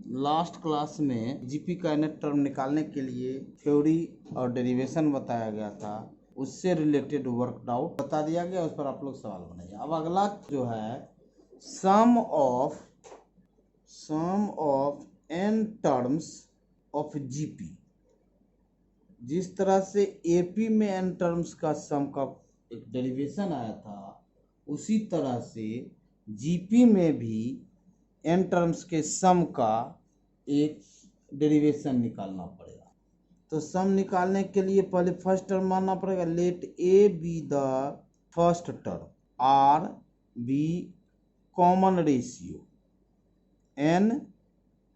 Last class में GP का nth term निकालने के लिए थ्योरी और डेरिवेशन बताया गया था, उससे रिलेटेड वर्कआउट बता दिया गया, उस पर आप लोग सवाल बनाइए। अब अगला जो है sum of n terms of GP. जिस तरह से एपी में n टर्म्स का सम का एक डेरिवेशन आया था, उसी तरह से जीपी में भी n टर्म्स के सम का एक डेरिवेशन निकालना पड़ेगा। तो सम निकालने के लिए पहले फर्स्ट टर्म मानना पड़ेगा। Let a be the first term, r be common ratio, n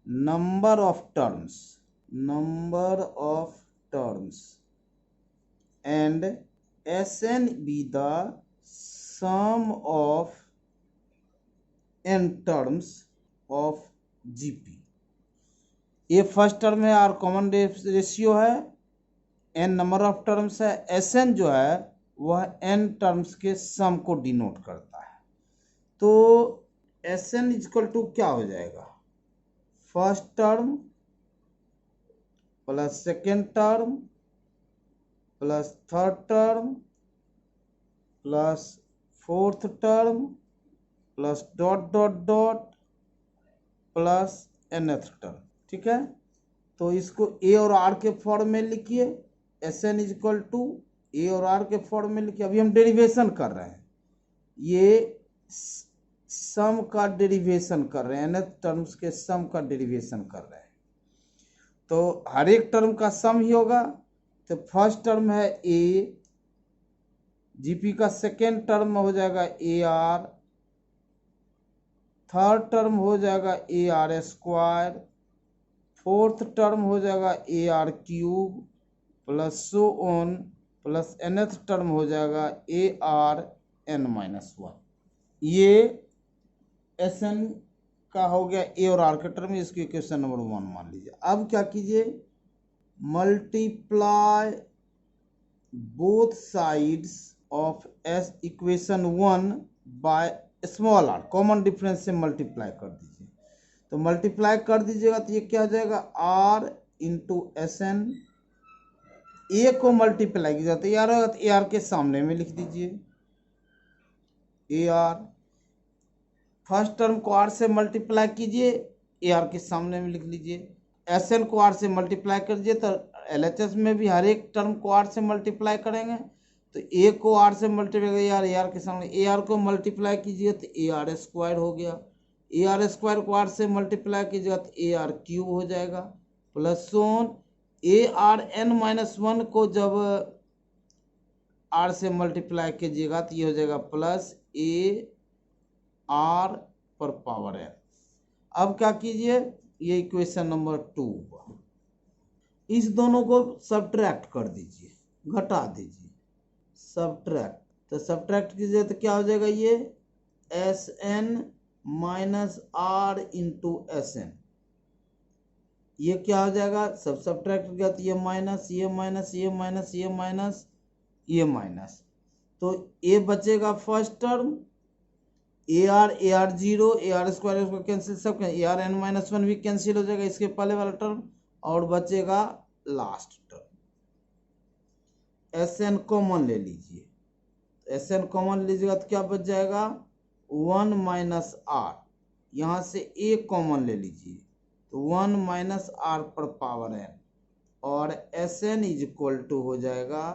number of terms and Sn be the sum of n terms of GP। ये फर्स्ट टर्म है, आर कॉमन रेशियो है, n number of terms है, Sn जो है वह n terms के सम को denote करता है। तो Sn इक्वल टू क्या हो जाएगा? First term plus second term plus third term plus fourth term plus dot dot dot plus nth term. ठीक है, तो इसको ए और आर के फॉर्म में लिखिए। Sn इक्वल टू ए और आर के फॉर्म में लिखिए। अभी हम डेरिवेशन कर रहे हैं, ये सम का डेरिवेशन कर रहे हैं, nth टर्म्स के सम का डेरिवेशन कर रहे हैं। तो हर एक टर्म का सम ही होगा। तो फर्स्ट टर्म है ए, जीपी का सेकेंड टर्म हो जाएगा ए आर, थर्ड टर्म हो जाएगा A R square, fourth term हो जाएगा A R cube plus so on, plus nth term हो जाएगा ए आर n-1। ये Sn का हो गया ए और आर के टर्म, इसकी इक्वेशन नंबर 1 मान लीजिए। अब क्या कीजिए, multiply both sides of S equation 1 by small r, common difference से मल्टीप्लाई कर दीजिए। तो मल्टीप्लाई कर दीजिएगा तो ये क्या हो जाएगा, आर इंटू Sn। ए को मल्टीप्लाई कीजिए तो यार होगा, तो ए आर के सामने में लिख दीजिए ए आर। फर्स्ट टर्म को आर से मल्टीप्लाई कीजिए, ए आर के सामने में लिख लीजिए। Sn को आर से मल्टीप्लाई कर दीजिए, तो LHS में भी हर एक टर्म को आर से मल्टीप्लाई करेंगे। तो ए को आर से मल्टीप्लाई ए आर के सामने, ए आर को मल्टीप्लाई कीजिए तो ए आर स्क्वायर हो गया। ए आर स्क्वायर को आर से मल्टीप्लाई कीजिएगा तो ए आर क्यूब हो जाएगा, plus so on A R n-1 को जब आर से मल्टीप्लाई कीजिएगा तो ये हो जाएगा प्लस ए आर पर पावर n। अब क्या कीजिए, ये इक्वेशन नंबर 2 हुआ। इस दोनों को सब्ट्रैक्ट कर दीजिए, घटा दीजिए, सब्ट्रैक्ट। तो सब्ट्रैक्ट कीजिए तो क्या हो जाएगा, ये Sn minus r into Sn। ये क्या हो जाएगा, सब सब्ट्रैक्ट किया तो ये माइनस, ये माइनस, ये माइनस, ये माइनस, ये माइनस। तो ये बचेगा first term A R zero, A R square इसको कैंसिल, सब ए आर n-1 भी कैंसिल हो जाएगा, इसके पहले वाला टर्म, और बचेगा लास्ट टर्म। Sn कॉमन ले लीजिए, Sn कॉमन लीजिएगा तो क्या बच जाएगा, 1 माइनस आर। यहाँ से ए कॉमन ले लीजिए तो 1 माइनस आर पर पावर n, और Sn इक्वल टू हो जाएगा,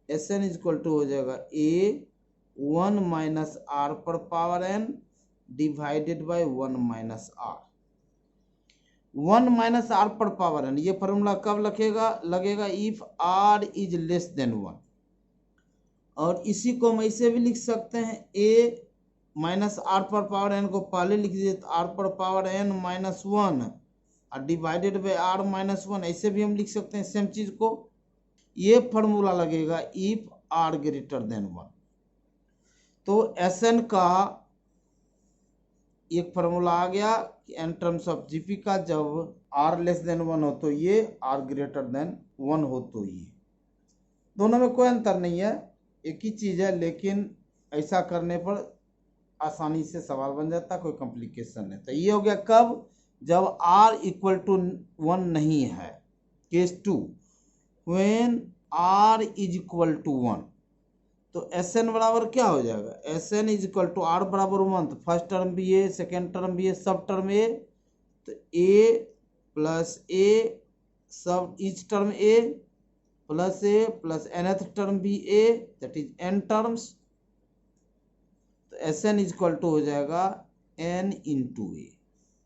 Sn इक्वल टू हो जाएगा ए 1 माइनस आर पर power n divided by 1 minus r. 1 minus r पर पावर n, ये फॉर्मूला कब लगेगा, if r is less than 1। और इसी को हम ऐसे भी लिख सकते हैं, a माइनस आर पर पावर n को पहले लिख दीजिए तो r पर पावर n-1 और डिवाइडेड बाय r-1, ऐसे भी हम लिख सकते हैं सेम चीज को। ये फॉर्मूला लगेगा इफ r ग्रेटर देन 1। तो Sn का एक फॉर्मूला आ गया कि n टर्म्स ऑफ जीपी का जब r लेस देन 1 हो तो ये, r ग्रेटर देन 1 हो तो ये। दोनों में कोई अंतर नहीं है, एक ही चीज है, लेकिन ऐसा करने पर आसानी से सवाल बन जाता, कोई कॉम्प्लिकेशन नहीं। तो ये हो गया कब, जब r इक्वल टू 1 नहीं है। Case 2, when r is equal to 1, तो Sn बराबर क्या हो जाएगा, Sn is equal to r बराबर 1, तो फर्स्ट टर्म भी a, सेकेंड टर्म भी a, सब टर्म a, तो a प्लस a सब each term a plus a plus nth term भी a, that is n terms. तो Sn इज इक्वल टू हो जाएगा n इंटू a।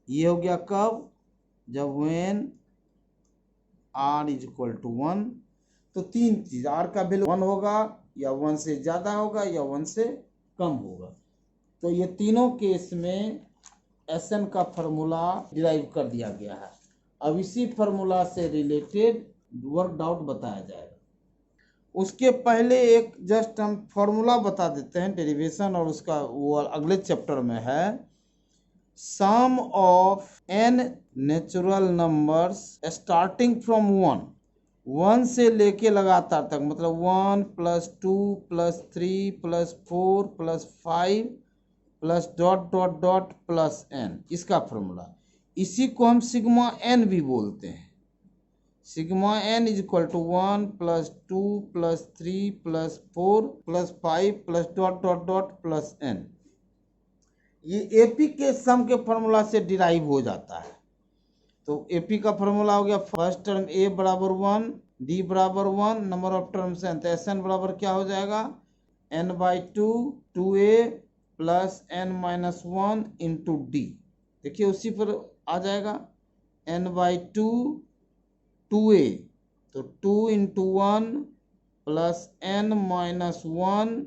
ये हो गया कब, जब when r is equal to 1। तो तीन चीज, r का वैल्यू 1 होगा या 1 से ज्यादा होगा या 1 से कम होगा। तो ये तीनों केस में Sn का फॉर्मूला डिराइव कर दिया गया है। अब इसी फॉर्मूला से रिलेटेड वर्क आउट बताया जाएगा। उसके पहले एक जस्ट हम फॉर्मूला बता देते हैं डेरिवेशन, और उसका वो अगले चैप्टर में है। Sum of n natural numbers starting from 1 से लेके लगातार तक, मतलब 1 plus 2 plus 3 plus 4 plus 5 plus dot dot dot plus n, इसका फॉर्मूला। इसी को हम सिग्मा n भी बोलते हैं। Sigma n is equal to 1 plus 2 plus 3 plus 4 plus 5 plus dot dot dot plus n। ये एपी के सम के फॉर्मूला से डिराइव हो जाता है। तो एपी का फॉर्मूला हो गया, फर्स्ट टर्म a बराबर 1, d बराबर 1, नंबर ऑफ टर्म्स n, तो Sn बराबर क्या हो जाएगा, n by 2 2a plus n minus 1 into D. देखिए उसी पर आ जाएगा, n बाई 2 2a, तो 2 into 1 plus n minus 1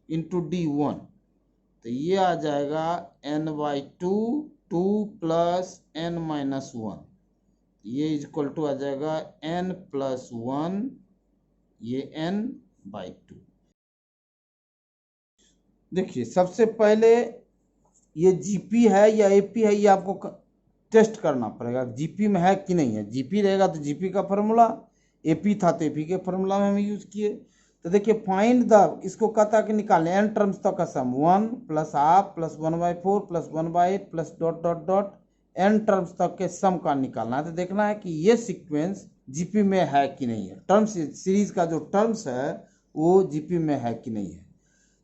into D 1, तो ये आ जाएगा n by 2 2 plus n minus 1, ये इक्वल टू आ जाएगा n प्लस 1, ये n बाई 2। देखिए सबसे पहले ये जीपी है या एपी है, ये आपको टेस्ट करना पड़ेगा जीपी में है कि नहीं है। जीपी रहेगा तो जीपी का फॉर्मूला, एपी था तो एपी के फॉर्मूला में हम यूज किए। तो देखिए फाइंड द, इसको कहता है कि निकालें n टर्म्स तक का सम, 1 plus half plus 1/4 plus 1/8 plus dot dot dot n terms तक के सम का निकालना है। तो देखना है कि ये सीक्वेंस जीपी में है कि नहीं है, टर्म्स सीरीज का जो टर्म्स है वो जीपी में है कि नहीं है।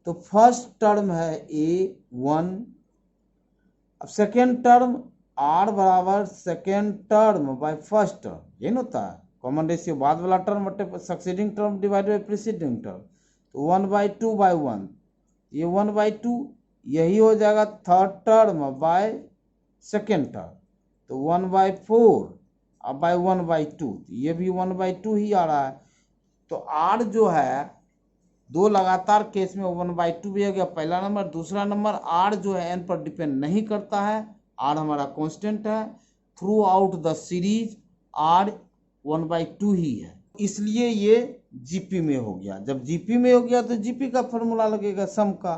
तो फर्स्ट टर्म है a1, अब सेकेंड टर्म r बराबर second term by first term, ये ना होता है कॉमन रेशियो, बाद वाला टर्म बटे succeeding term divide by preceding term, तो 1/2/1, ये 1/2, यही हो जाएगा third term by second term, तो 1/4 अब बाय 1/2, ये भी 1/2 ही आ रहा है। तो r जो है दो लगातार केस में 1/2 भी हो गया पहला नंबर, दूसरा नंबर r जो है n पर डिपेंड नहीं करता है, r हमारा कांस्टेंट है, through out the series r 1/2 ही है, इसलिए ये जीपी में हो गया। जब जीपी में हो गया तो जीपी का फॉर्मूला लगेगा सम का।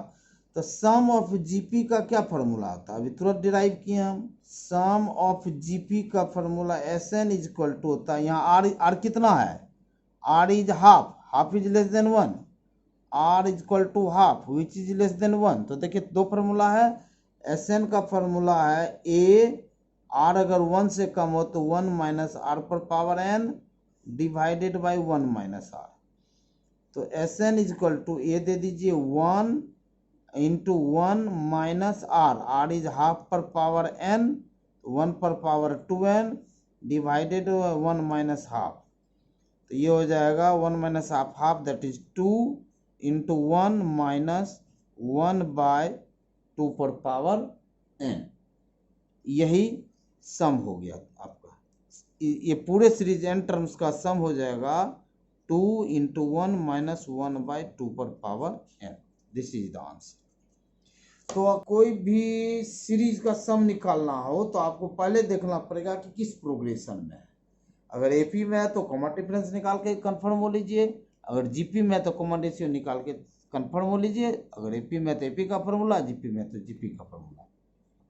तो सम ऑफ जीपी का क्या फॉर्मूला होता है, अभी तुरंत डिराइव किए हम। सम ऑफ जीपी का formula Sn is equal to होता है, यहाँ r कितना है, r is half is less than 1, r is equal to half which is less than 1। तो देखिए दो फॉर्मूला है, Sn का फॉर्मूला है a, r अगर 1 से कम हो तो 1 माइनस r पर power n divided by 1 minus r। तो Sn is equal to a दे दीजिए 1 into 1 minus r is half पर पावर n, 1 पर power 2n divided 1 minus half, तो ये हो जाएगा 1 minus half that is 2 into 1 minus 1 by 2 पर पावर n। यही सम हो गया आपका, ये पूरे सीरीज n टर्म्स का सम हो जाएगा 2 इंटू 1 माइनस 1 बाय 2 पर power n। This is the answer. तो कोई भी सीरीज का सम निकालना हो तो आपको पहले देखना पड़ेगा कि किस प्रोग्रेशन में है। अगर एपी में है तो कॉमन डिफरेंस निकाल के कंफर्म हो लीजिए, अगर जीपी में है तो कॉमन रेशियो निकाल के कंफर्म हो लीजिए, अगर एपी में है तो एपी का फॉर्मूला, जीपी में है तो जीपी का फॉर्मूला।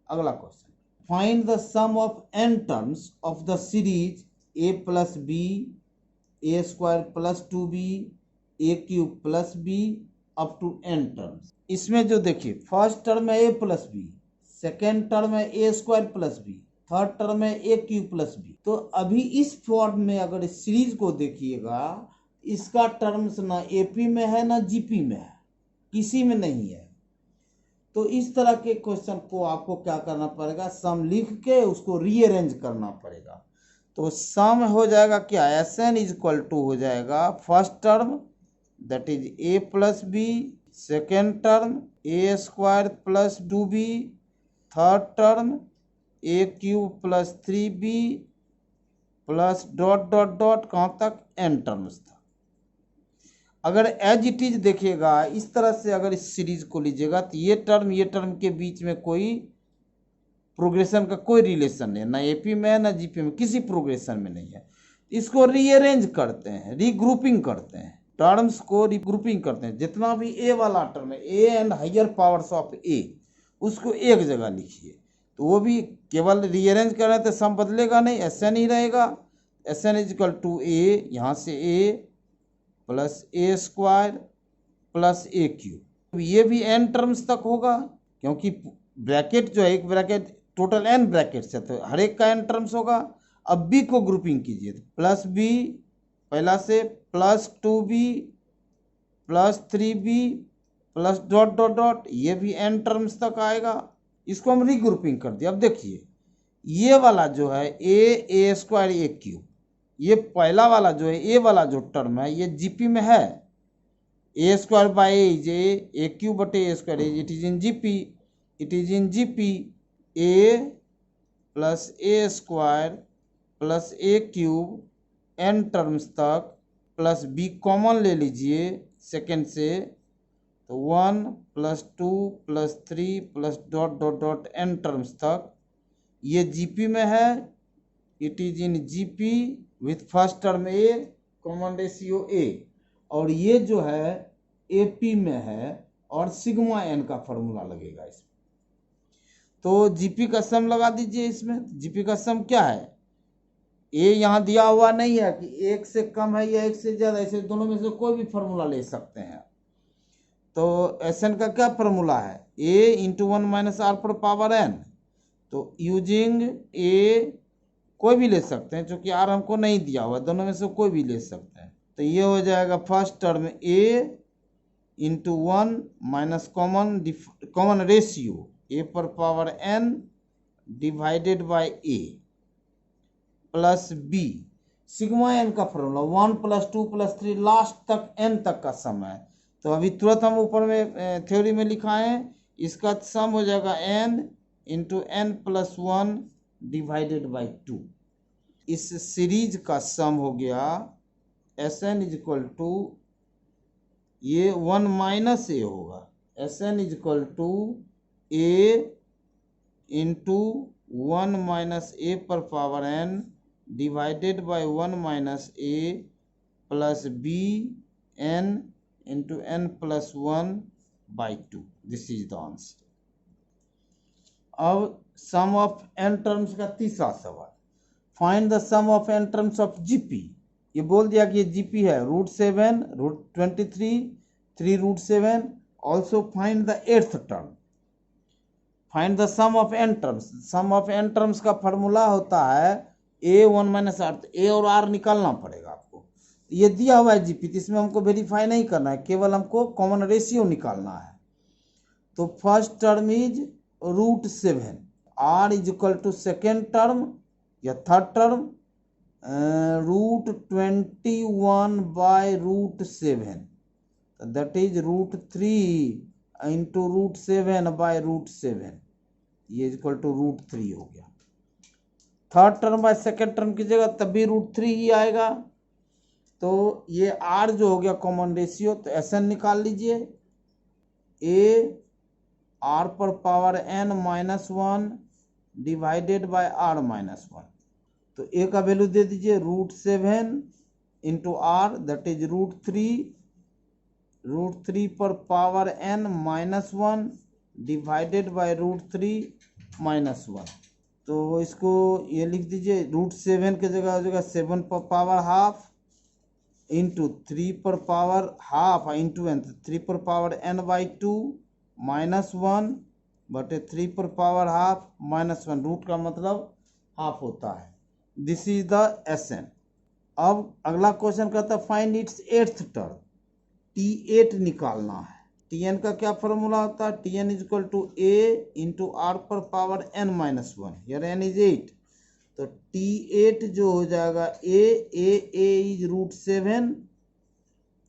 अगला question, find the sum of n terms of the series a plus b a square plus 2b a cube plus b up to n terms. इसमें जो देखिए फर्स्ट टर्म है a plus b, second term है a square plus b, third term है a Q plus B. तो अभी इस form में अगर इस सीरीज को देखिएगा, इसका टर्म्स ना एपी में है ना जीपी में है, किसी में नहीं है। तो इस तरह के क्वेश्चन को आपको क्या करना पड़ेगा, सम लिख के उसको रीअरेंज करना पड़ेगा। तो सम हो जाएगा क्या, S N is equal to हो जाएगा first term that is a plus b, second term a square plus 2b, third term a cube plus 3b plus dot dot dot कहाँ तक, एन टर्म्स तक। अगर एज इट इज देखिएगा इस तरह से, अगर इस सीरीज को लीजिएगा तो ये टर्म के बीच में कोई प्रोग्रेशन का कोई रिलेशन नहीं है, ना एपी में है ना जीपी में, किसी प्रोग्रेशन में नहीं है। इसको रीअरेंज करते हैं, रीग्रुपिंग करते हैं, टर्म्स को रीग्रुपिंग करते हैं। जितना भी ए वाला टर्म है, a and higher powers of a, उसको एक जगह लिखिए। तो वो भी केवल रीअरेंज कर रहे हैं तो सम बदलेगा नहीं, एस एन ही रहेगा। S N is equal to a, यहाँ से a plus a square plus a cube, ये भी एन टर्म्स तक होगा क्योंकि ब्रैकेट जो है, एक ब्रैकेट टोटल एन ब्रैकेट है, तो हर एक का एन टर्म्स होगा। अब बी को ग्रुपिंग कीजिए, तो प्लस बी पहला से plus 2b plus 3b plus dot dot dot, ये भी एन टर्म्स तक आएगा। इसको हम रीग्रुपिंग कर दिया। अब देखिए ये वाला जो है ए स्क्वायर ए क्यूब, ये पहला वाला जो है ए वाला जो टर्म है ये जीपी में है, a square by a is a cube बटे a square, it is in GP, it is in GP. A plus a square plus a cube n terms तक, प्लस बी कॉमन ले लीजिए second से, तो 1 plus 2 plus 3 plus dot dot dot n terms तक। ये GP में है, it is in GP with first term a common ratio a, और ये जो है एपी में है और सिग्मा एन का फॉर्मूला लगेगा इसमें। तो जीपी का सम लगा दीजिए इसमें। जीपी का सम क्या है, ए यहाँ दिया हुआ नहीं है कि एक से कम है या एक से ज्यादा, ऐसे दोनों में से कोई भी फॉर्मूला ले सकते हैं। तो एस एन का क्या फॉर्मूला है, ए इंटू 1 माइनस आर पर पावर एन। तो यूजिंग ए कोई भी ले सकते हैं, क्योंकि आर हमको नहीं दिया हुआ, दोनों में से कोई भी ले सकते हैं। तो ये हो जाएगा first term a into 1 minus common ratio a पर power N divided by a plus b, sigma N का फॉर्मूला 1 प्लस 2 प्लस 3 लास्ट तक एन तक का सम है। तो अभी तुरंत हम ऊपर में थ्योरी में लिखा है, इसका सम हो जाएगा n into n plus 1 divided by 2। इस सीरीज का सम हो गया S N is equal to, ये 1 माइनस ए होगा, S N is equal to a into 1 minus a पर power N divided by 1 minus a plus b n into n plus 1 by 2। This is the answer. अब sum of N terms का तीसरा सवाल, find the sum of N terms of GP. ये बोल दिया कि ये जीपी है √7 √23 3 √7। Also find the eighth term, find the sum of N terms. Sum of N terms का फॉर्मूला होता है ए 1 माइनस आर, ए और आर निकालना पड़ेगा आपको। ये दिया हुआ है जीपी, तो इसमें हमको वेरीफाई नहीं करना है, केवल हमको कॉमन रेशियो निकालना है। तो first term is √7, r is equal to second term या third term √21 by √7, that is √3 into √7 by √7, ये इक्वल टू √3 हो गया। Third term by second term की जगह तब भी √3 ही आएगा। तो ये आर जो हो गया कॉमन रेशियो, तो एस एन निकाल लीजिए, ए आर पर power N minus 1 divided by r minus 1। तो ए का वैल्यू दे दीजिए √7 इंटू आर, दैट इज √3 पर power N minus 1 divided by √3 minus 1। तो इसको ये लिख दीजिए, √7 के जगह हो जाएगा 7 पर पावर हाफ इंटू 3 पर पावर हाफ इंटू एन, 3 पर पावर एन बाई 2 माइनस 1 बटे 3 पर पावर हाफ माइनस 1। रूट का मतलब हाफ होता है। This is the Sn। अब अगला क्वेश्चन कहता है find its eighth term, T8 निकालना है। Tn का क्या फॉर्मूला होता है? Tn is equal to a into r पर पावर n-1, यार n इज 8, तो T8 जो हो जाएगा a is √7,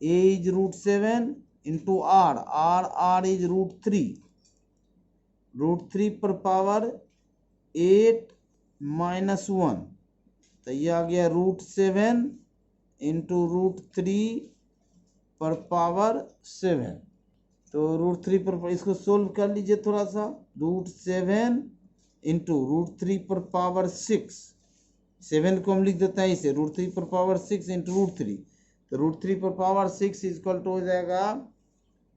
a is √7 into r is √3 पर पावर 8-1, तो ये आ गया √7 इंटू √3 पर पावर 7, तो √3 पर, इसको सोल्व कर लीजिए थोड़ा सा। √7 इंटू √3 पर पावर 6, 7 को हम लिख देते हैं इसे, √3 पर पावर 6 इंटू √3, तो √3 पर पावर 6 इक्वल टू हो जाएगा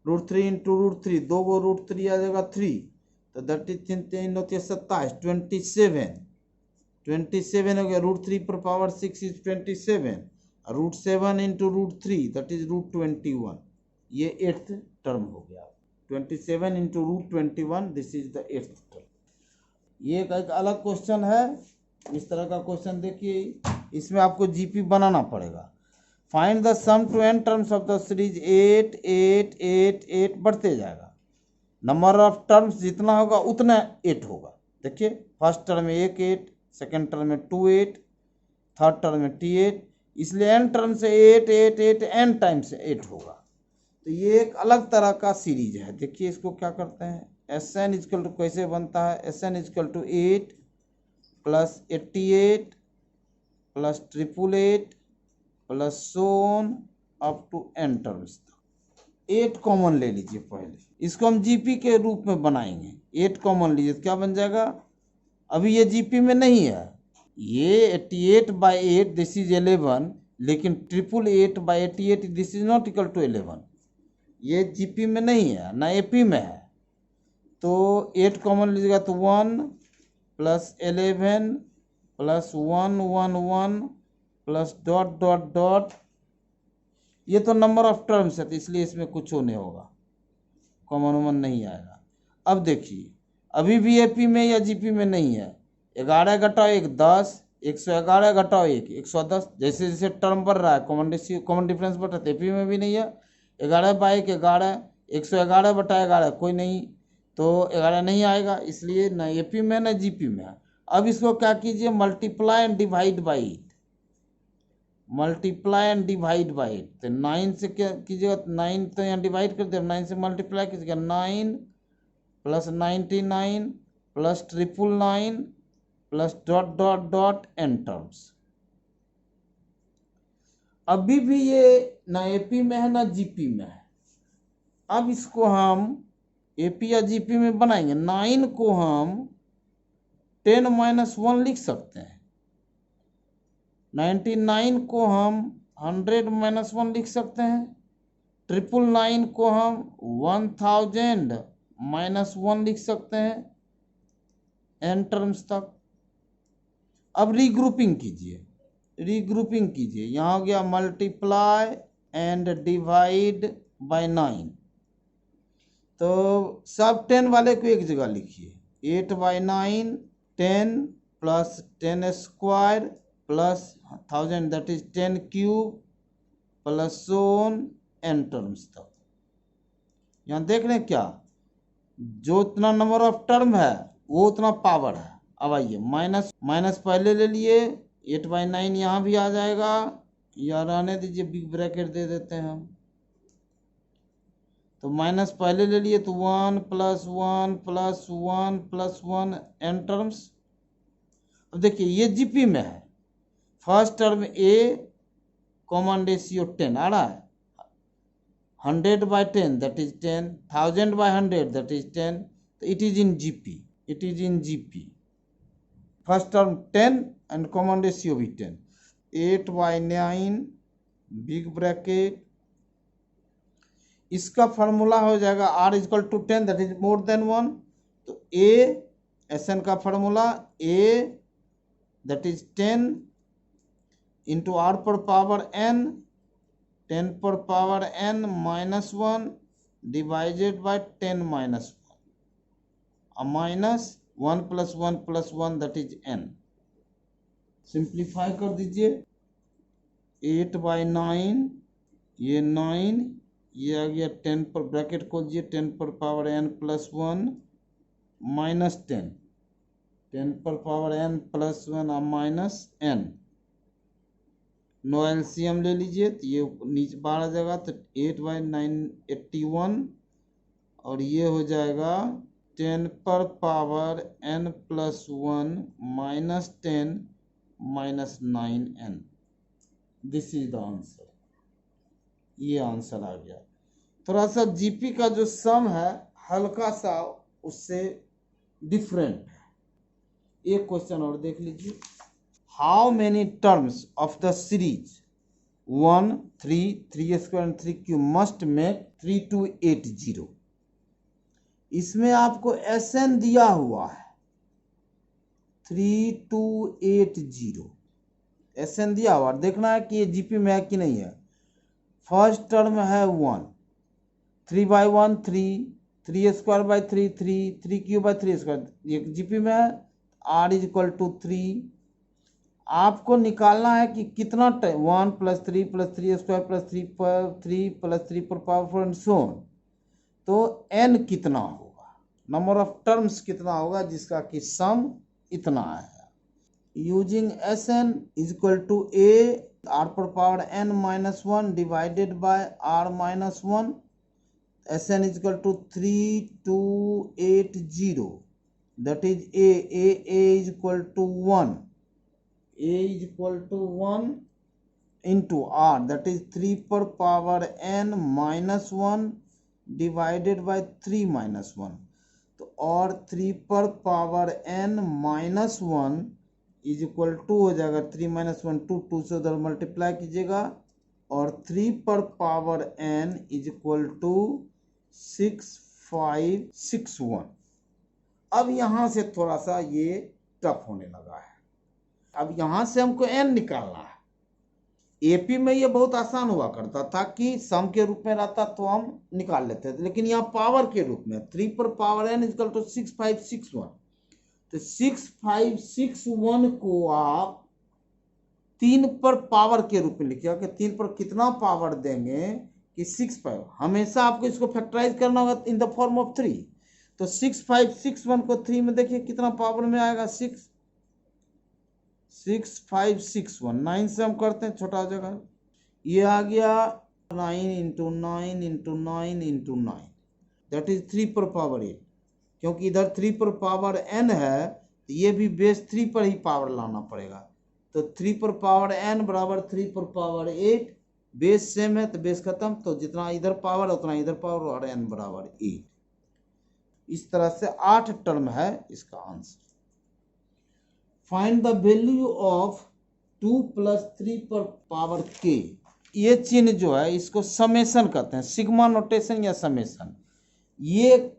√3 इंटू √3, 2 को √3 आ जाएगा 3, तो 3 होती है 27, 27 हो गया। √3 पर power 6 is 27, √7 into √3 that is √21, ये एट्थ टर्म हो गया। 27 into √21, this is the eighth term. ये एक अलग क्वेश्चन है, इस तरह का क्वेश्चन देखिए, इसमें आपको जीपी बनाना पड़ेगा। Find the sum to n terms of the series 8 8 8 8, बढ़ते जाएगा, नंबर ऑफ टर्म्स जितना होगा उतना 8 होगा। देखिए फर्स्ट टर्म में 1 8, सेकेंड टर्म में 2 8, थर्ड टर्म में T8, इसलिए n टर्म से 8 8 8 n टाइम्स 8 होगा। तो ये एक अलग तरह का सीरीज है। देखिए इसको क्या करते हैं, Sn इक्वल टू कैसे बनता है, Sn equal to 8 plus 88 plus 888 plus so on up to n terms. 8 common ले लीजिए पहले, इसको हम जीपी के रूप में बनाएंगे। 8 कॉमन लीजिए तो क्या बन जाएगा, अभी ये जीपी में नहीं है, ये 88/8 दिस इज 11, लेकिन 888/88 this is not equal to 11, ये जीपी में नहीं है ना एपी में है। तो 8 कॉमन लीजिएगा तो 1 plus 11 plus 1 1 1 plus dot dot dot, ये तो नंबर ऑफ टर्म्स है तो इसलिए इसमें कुछ नहीं होगा, कॉमन वॉमन नहीं आएगा। अब देखिए अभी भी एपी में या जीपी में नहीं है, 11 घटाओ 1 10, 111 घटाओ 1 110, जैसे जैसे टर्म बढ़ रहा है कॉमन डिफरेंस बढ़ रहा है। एपी में भी नहीं है, 11/1 11, 111/11 कोई नहीं, तो 11 नहीं आएगा, इसलिए ना एपी में ना जीपी में। अब इसको क्या कीजिए, multiply and divide by 8, multiply and divide by 8, तो 9 से क्या कीजिएगा, 9 तो यहाँ डिवाइड कर दिया, 9 से मल्टीप्लाई कीजिएगा, 9 plus 99 plus 999 plus dot dot dot n terms. अभी भी ये ना एपी में है ना जीपी में है। अब इसको हम एपी या जीपी में बनाएंगे। 9 को हम 10-1 लिख सकते हैं, 99 को हम 100-1 लिख सकते हैं, 999 को हम 1000-1 लिख सकते हैं, n टर्म्स तक। अब रीग्रुपिंग कीजिए, यहाँ हो गया मल्टीप्लाई एंड डिवाइड बाय 9, तो सब 10 वाले को एक जगह लिखिए, 8/9 10 plus 10 square plus 1000 that is 10 cube plus so on n terms तक। यहाँ देख रहे हैं क्या, जो उतना नंबर ऑफ टर्म है वो उतना पावर है। अब आइए माइनस पहले ले लिए, 8/9 यहाँ भी आ जाएगा, या रहने दीजिए बिग ब्रैकेट दे देते हैं हम, तो माइनस पहले ले लिए तो 1 plus 1 plus 1 plus 1 n terms. अब देखिए ये जीपी में है, first term a common ratio 10 आ रहा है, 100/10 दैट इज 10, 1000/100 दैट इज 10, तो it is in GP, first term 10 and common ratio भी 10, 8/9 बिग ब्रैकेट, इसका फार्मूला हो जाएगा r equal to 10 that is more than 1, तो a Sn का formula a that is 10 into r पर power n, 10 पर power n minus 1 divided by 10 minus 1 plus 1 that is n, simplify कर दीजिए, 8/9, ये 9, ये आ गया 10 पर ब्रैकेट खोल दीजिए, 10 पर पावर n प्लस 1 माइनस 10, 10 पर पावर n प्लस 1 और माइनस n, नो एलसीएम ले लीजिए तो ये नीचे बाहर आ जाएगा, तो 8/9 81, और ये हो जाएगा 10 पर power n plus 1 minus 10 minus 9n। This is the answer, ये आंसर आ गया। थोड़ा सा जीपी का जो सम है हल्का सा उससे डिफरेंट है। एक क्वेश्चन और देख लीजिए, how many terms of the series 1 3 3 square and 3 cube must make 3280। इसमें आपको एसएन दिया हुआ है 3280, एसएन दिया हुआ, देखना है कि ये जीपी में है कि नहीं है। फर्स्ट टर्म है 1, 3/1 3, 3 square by 3 3, 3 cube by 3 square, ये जीपी में है। r is equal to 3। आपको निकालना है कि कितना टाइम 1 + 3 + 3 स्क्वायर प्लस 3 + 3 पर पावर 4 एंड सो ऑन, तो n कितना होगा, नंबर ऑफ टर्म्स कितना होगा जिसका कि सम इतना है। Using Sn is equal to a r पर power n minus 1 divided by r minus 1, Sn is equal to 3280, that is a is equal to 1, a is equal to 1 into r, that is 3 पर power n minus 1 divided by 3 minus 1, तो और 3 पर power n minus 1 is equal to हो जाएगा 3 minus 1 2, 2 से उधर multiply कीजिएगा, और 3 पर power n is equal to 6561। अब यहां से थोड़ा सा ये टफ होने लगा है। अब यहां से हमको n निकालना है। एपी में ये बहुत आसान हुआ करता था कि सम के रूप में रहता तो हम निकाल लेते थे, लेकिन यहाँ पावर के रूप में 3 पर पावर n इक्वल टू 6561, तो 6561 को आप 3 पर पावर के रूप में लिखिएगा कि 3 पर कितना पावर देंगे कि 65, हमेशा आपको इसको फैक्टराइज करना होगा इन द फॉर्म ऑफ 3, तो 6561 को 3 में देखिए कितना पावर में आएगा, 6561, 9 से हम करते हैं छोटा हो जाएगा, ये आ गया 9 into 9 into 9 into 9, that is 3 पर पावर 8, क्योंकि इधर 3 पर पावर n है तो ये भी बेस 3 पर ही पावर लाना पड़ेगा, तो 3 पर पावर n बराबर 3 पर पावर 8, बेस सेम है तो बेस खत्म, तो जितना इधर पावर उतना इधर पावर, और n बराबर 8। इस तरह से 8 टर्म है इसका answer. Find the value of 2 + 3 पर पावर k, ये चिन्ह जो है इसको समेशन कहते हैं, सिग्मा नोटेशन या समेशन, ये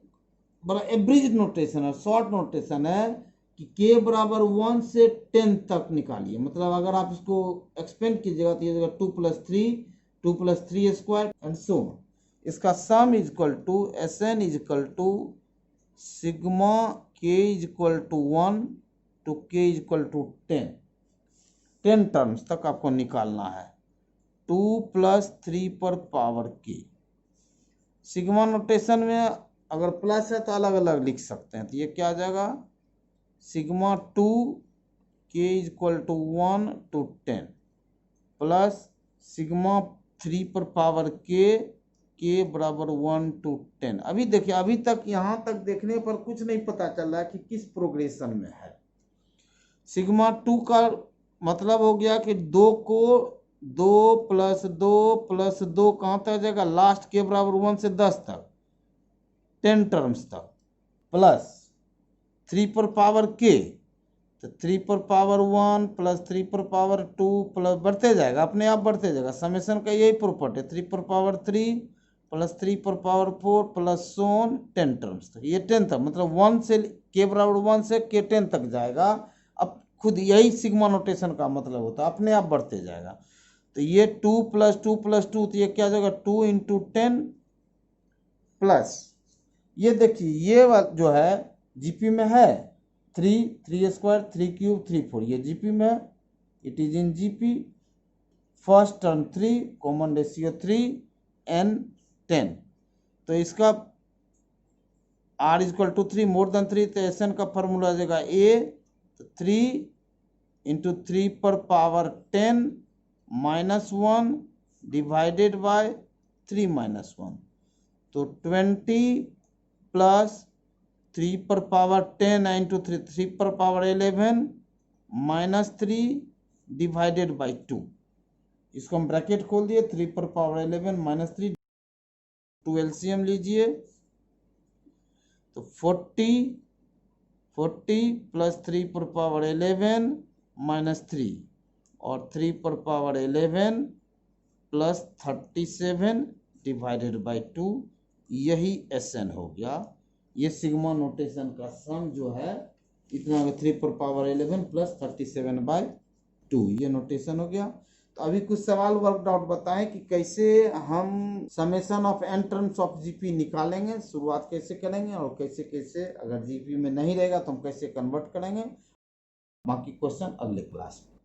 बड़ा एवरेज नोटेशन है, शॉर्ट नोटेशन है कि k बराबर 1 से 10 तक निकालिए, मतलब अगर आप इसको एक्सपेंड कीजिएगा तो ये जगह 2 + 3, 2 + 3 स्क्वायर एंड सो ऑन। इसका sum is equal to Sn is equal to sigma k is equal to 1 to k is equal to 10 terms तक आपको निकालना है, 2 + 3 पर पावर k। सिग्मा नोटेशन में अगर प्लस है तो अलग अलग लिख सकते हैं, तो ये क्या आ जाएगा, sigma 2 k is equal to 1 to 10 plus sigma 3 पर पावर k बराबर 1 to 10। अभी देखिए, अभी तक यहाँ तक देखने पर कुछ नहीं पता चल रहा है कि किस प्रोग्रेशन में है। सिग्मा 2 का मतलब हो गया कि 2 को 2 + 2 + 2 कहाँ तक जाएगा, लास्ट के बराबर 1 से 10 तक 10 टर्म्स तक, प्लस 3 पर पावर k, तो 3 पर पावर 1 प्लस 3 पर पावर 2 प्लस बढ़ते जाएगा, अपने आप बढ़ते जाएगा, समेशन का यही प्रॉपर्टी है, 3 पर पावर 3 प्लस 3 पर पावर 4 प्लस सोन 10 टर्म्स तक, ये 10 तक, मतलब 1 से k बराबर 1 से k 10 तक जाएगा। अब खुद यही सिग्मा नोटेशन का मतलब होता है, अपने आप बढ़ते जाएगा, तो ये 2 + 2 + 2, तो ये क्या हो जाएगा 2 × 10 प्लस, ये देखिए ये जो है जीपी में है 3 3 स्क्वायर 3 क्यूब 3 4, ये जीपी में है, it is in GP. First term 3, common ratio 3, n 10। तो इसका r equal to 3 more than 3, तो एस एन का फॉर्मूला आ जाएगा a, तो 3 इंटू 3 पर power 10 minus 1 divided by 3 minus 1, तो 20 प्लस 3 पर पावर 10 इंटू 3 पर पावर 11 माइनस 3 डिवाइडेड बाई 2। इसको हम ब्रैकेट खोल दिए, 3 पर पावर 11 माइनस 3, 2 एलसीएम लीजिए, तो 40 प्लस 3 पर पावर 11 माइनस 3 और 3 पर पावर 11 प्लस 37 डिवाइडेड बाई 2, यही एसएन हो गया। ये सिग्मा नोटेशन का सम जो है इतना 3 पर पावर 11 प्लस 37 बाई 2, ये नोटेशन हो गया। तो अभी कुछ सवाल वर्क आउट बताएं कि कैसे हम summation of N terms of GP निकालेंगे, शुरुआत कैसे करेंगे और कैसे कैसे अगर जीपी में नहीं रहेगा तो हम कैसे कन्वर्ट करेंगे। बाकी क्वेश्चन अगले क्लास में।